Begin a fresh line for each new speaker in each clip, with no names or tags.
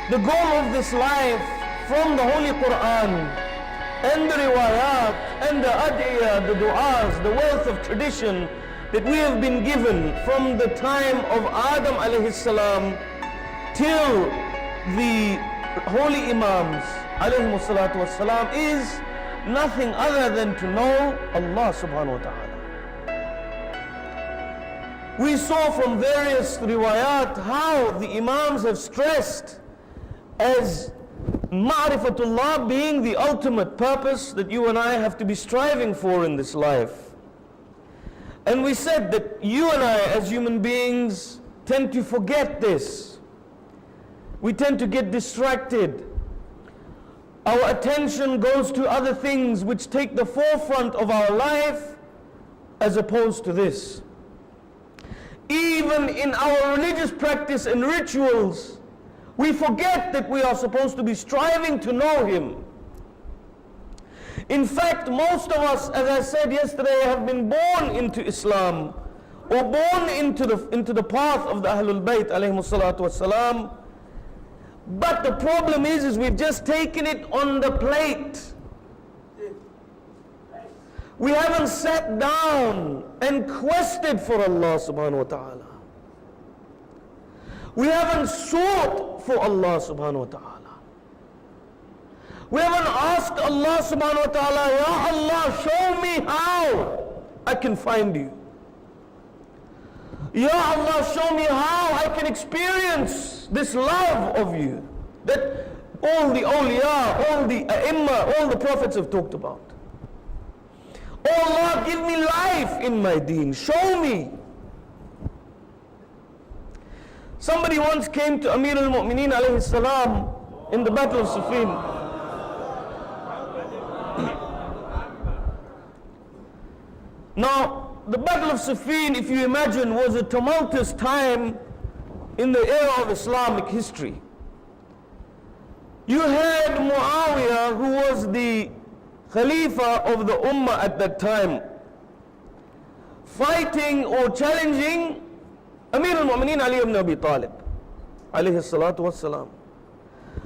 The goal of this life from the Holy Quran and the riwayat and the ad'iyah, the du'as, the wealth of tradition that we have been given from the time of Adam alayhi salam till the holy Imams alayhi salatu wassalam is nothing other than to know Allah subhanahu wa ta'ala. We saw from various riwayat how the Imams have stressed as ma'rifatullah being the ultimate purpose that you and I have to be striving for in this life. And we said that you and I as human beings tend to forget this. We tend to get distracted. Our attention goes to other things which take the forefront of our life as opposed to this. Even in our religious practice and rituals, we forget that we are supposed to be striving to know Him. In fact, most of us, as I said yesterday, have been born into Islam or born into the path of the Ahlul Bayt alayhimus salatu wassalam. But the problem is we've just taken it on the plate. We haven't sat down and quested for Allah subhanahu wa ta'ala. We haven't sought for Allah subhanahu wa ta'ala. We haven't asked Allah subhanahu wa ta'ala, Ya Allah, show me how I can find you. Ya Allah, show me how I can experience this love of you that all the awliya, all the a'imma, all the prophets have talked about. Oh Allah, give me life in my deen. Show me. Somebody once came to Amir al-Mu'mineen alayhi salam in the Battle of Siffin. Now, the Battle of Siffin, if you imagine, was a tumultuous time in the era of Islamic history. You had Muawiyah, who was the Khalifa of the Ummah at that time, fighting or challenging Amir al-Mu'mineen Ali ibn Abi Talib alayhi salatu wassalam.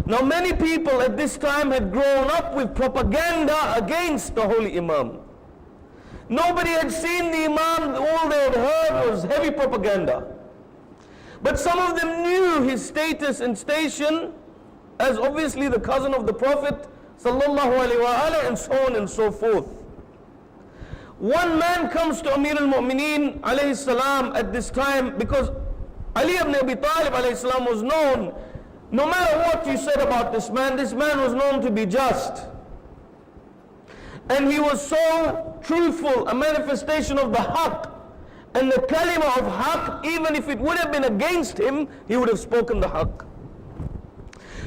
Now many people at this time had grown up with propaganda against the Holy Imam. Nobody had seen the Imam, all they had heard was heavy propaganda. But some of them knew his status and station as obviously the cousin of the Prophet sallallahu alaihi wasallam, and so on and so forth. One man comes to Amir al-Mu'mineen alayhi salam at this time, because Ali ibn Abi Talib alayhi salam was known, no matter what you said about this man was known to be just. And he was so truthful, a manifestation of the haqq and the kalima of haqq. Even if it would have been against him, he would have spoken the haqq.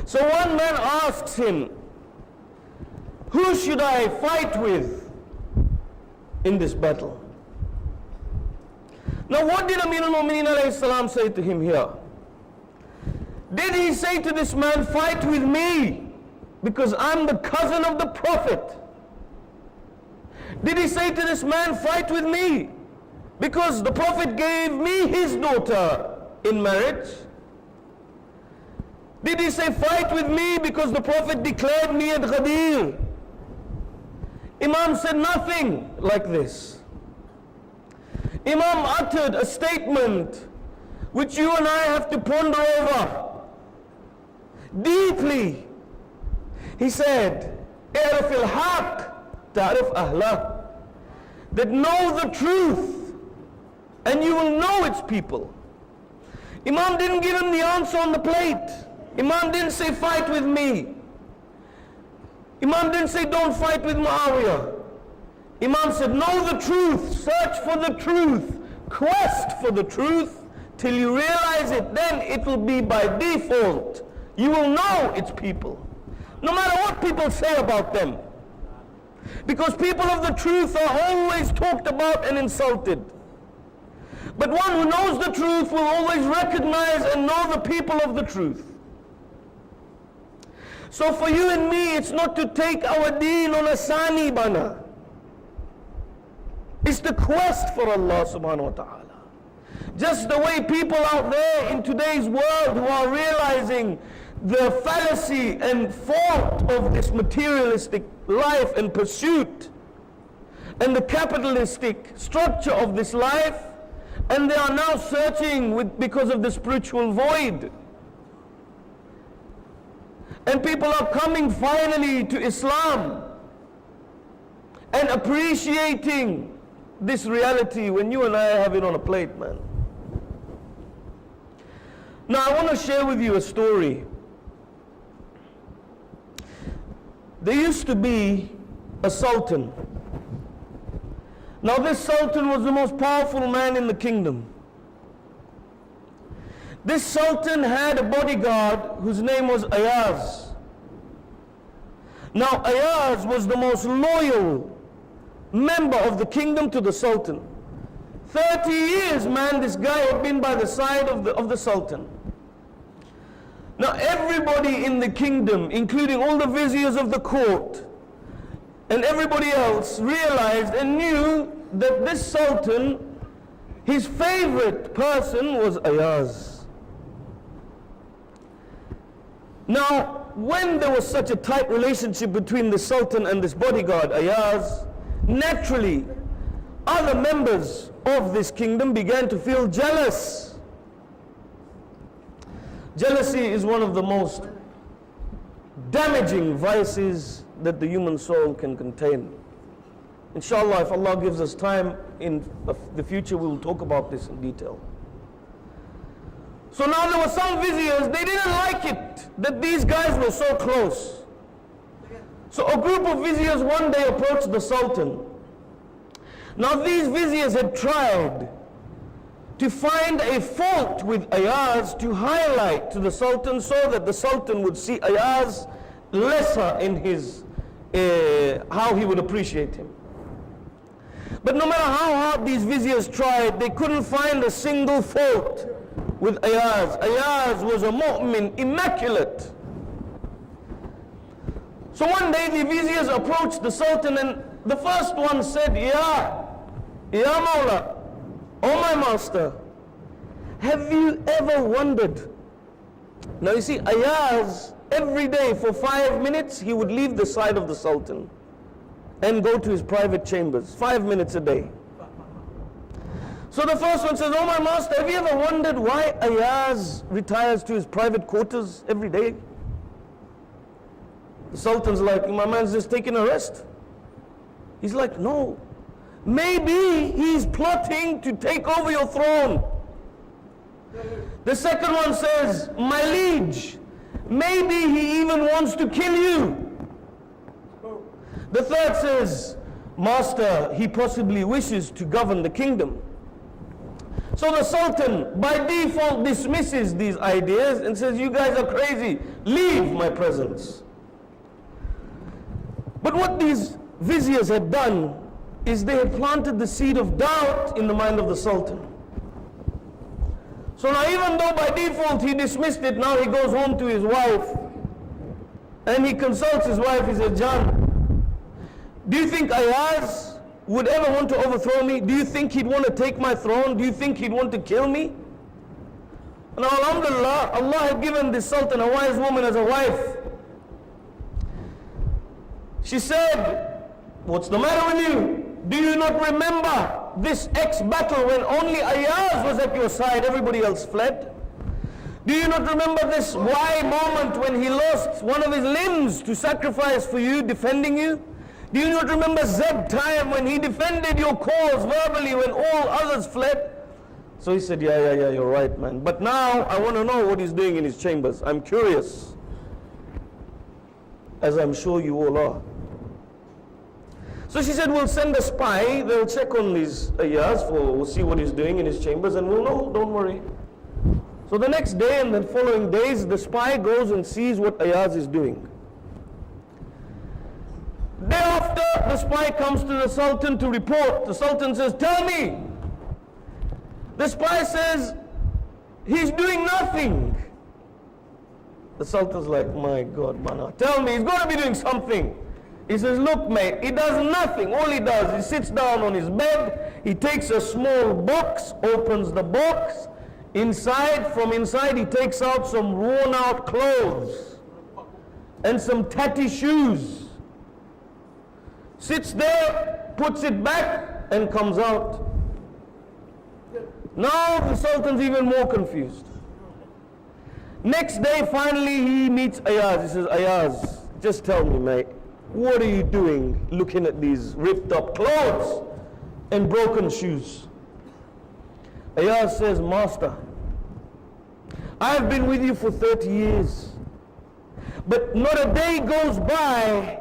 So one man asks him, who should I fight with in this battle? Now what did Amir al-Mu'mineen alayhi salam say to him here? Did he say to this man, fight with me because I'm the cousin of the Prophet? Did he say to this man, fight with me because the Prophet gave me his daughter in marriage? Did he say, fight with me because the Prophet declared me at Ghadir? Imam said nothing like this. Imam uttered a statement which you and I have to ponder over deeply. He said, "I'rif al-haq, ta'rif ahlah." That know the truth and you will know its people. Imam didn't give him the answer on the plate. Imam didn't say, fight with me. Imam didn't say, don't fight with Muawiyah. Imam said, know the truth, search for the truth, quest for the truth till you realize it. Then it will be by default. You will know its people, no matter what people say about them. Because people of the truth are always talked about and insulted. But one who knows the truth will always recognize and know the people of the truth. So for you and me, it's not to take our deen on a sani bana. It's the quest for Allah subhanahu wa ta'ala. Just the way people out there in today's world who are realizing the fallacy and fault of this materialistic life and pursuit and the capitalistic structure of this life, and they are now searching because of the spiritual void. And people are coming finally to Islam and appreciating this reality when you and I have it on a plate, man. Now I want to share with you a story. There used to be a sultan. Now this sultan was the most powerful man in the kingdom. This sultan had a bodyguard whose name was Ayaz. Now Ayaz was the most loyal member of the kingdom to the sultan. 30 years, man, this guy had been by the side of the sultan. Now everybody in the kingdom, including all the viziers of the court and everybody else, realized and knew that this sultan, his favorite person was Ayaz. Now, when there was such a tight relationship between the sultan and this bodyguard, Ayaz, naturally, other members of this kingdom began to feel jealous. Jealousy is one of the most damaging vices that the human soul can contain. Inshallah, if Allah gives us time in the future, we will talk about this in detail. So now there were some viziers, they didn't like it that these guys were so close. So a group of viziers one day approached the sultan. Now these viziers had tried to find a fault with Ayaz to highlight to the sultan so that the sultan would see Ayaz lesser in his, how he would appreciate him. But no matter how hard these viziers tried, they couldn't find a single fault with Ayaz. Ayaz was a mu'min, immaculate. So one day the viziers approached the sultan, and the first one said, Ya Mawla, oh my master, have you ever wondered? Now you see, Ayaz, every day for 5 minutes, he would leave the side of the sultan and go to his private chambers, 5 minutes a day. So the first one says, oh my master, have you ever wondered why Ayaz retires to his private quarters every day? The sultan's like, my man's just taking a rest. He's like, no, maybe he's plotting to take over your throne. The second one says, my liege, maybe he even wants to kill you. The third says, master, he possibly wishes to govern the kingdom. So the sultan by default dismisses these ideas and says, you guys are crazy, leave my presence. But what these viziers had done is they had planted the seed of doubt in the mind of the sultan. So now even though by default he dismissed it, now he goes home to his wife and he consults his wife. He says, John, do you think Ayaz would ever want to overthrow me? Do you think he'd want to take my throne? Do you think he'd want to kill me? Now alhamdulillah, Allah had given this sultan a wise woman as a wife. She said, what's the matter with you? Do you not remember this battle when only Ayaz was at your side, everybody else fled? Do you not remember this Y moment when he lost one of his limbs to sacrifice for you, defending you? Do you not remember Z time when he defended your cause verbally when all others fled? So he said, yeah, you're right, man. But now I want to know what he's doing in his chambers. I'm curious, as I'm sure you all are. So she said, we'll send a spy, they'll check on these Ayaz, we'll see what he's doing in his chambers, and we'll know, don't worry. So the next day and the following days, the spy goes and sees what Ayaz is doing. Day after, the spy comes to the sultan to report. The sultan says, tell me. The spy says, he's doing nothing. The sultan's like, my God, mana, tell me, he's got to be doing something. He says, look mate, he does nothing. All he does, he sits down on his bed, he takes a small box, opens the box, Inside, from inside, he takes out some worn out clothes and some tatty shoes. Sits there, puts it back, and comes out. Now the Sultan's even more confused. Next day, finally, he meets Ayaz. He says, Ayaz, just tell me, mate, what are you doing looking at these ripped up clothes and broken shoes? Ayaz says, Master, I've been with you for 30 years, but not a day goes by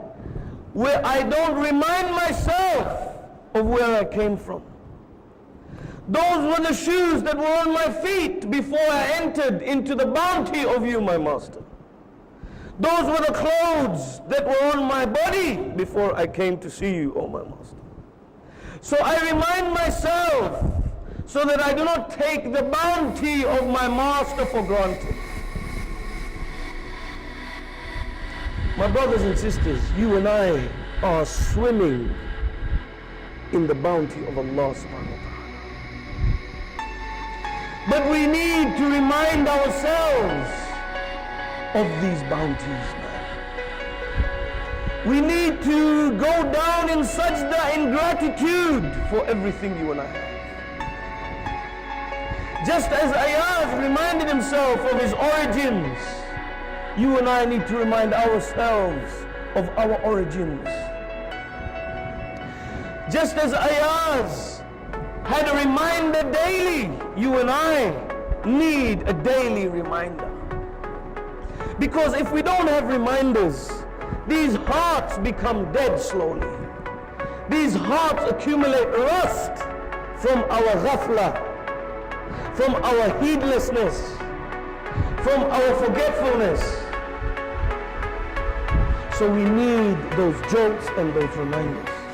where I don't remind myself of where I came from. Those were the shoes that were on my feet before I entered into the bounty of you, my master. Those were the clothes that were on my body before I came to see you, oh my master. So I remind myself so that I do not take the bounty of my master for granted. My brothers and sisters, you and I are swimming in the bounty of Allah subhanahu wa ta'ala. But we need to remind ourselves of these bounties, man. We need to go down in sajda in gratitude for everything you and I have. Just as Ayaz reminded himself of his origins, you and I need to remind ourselves of our origins. Just as Ayaz had a reminder daily, you and I need a daily reminder. Because if we don't have reminders, these hearts become dead slowly. These hearts accumulate rust from our ghafla, from our heedlessness, from our forgetfulness. So we need those jolts and those reminders.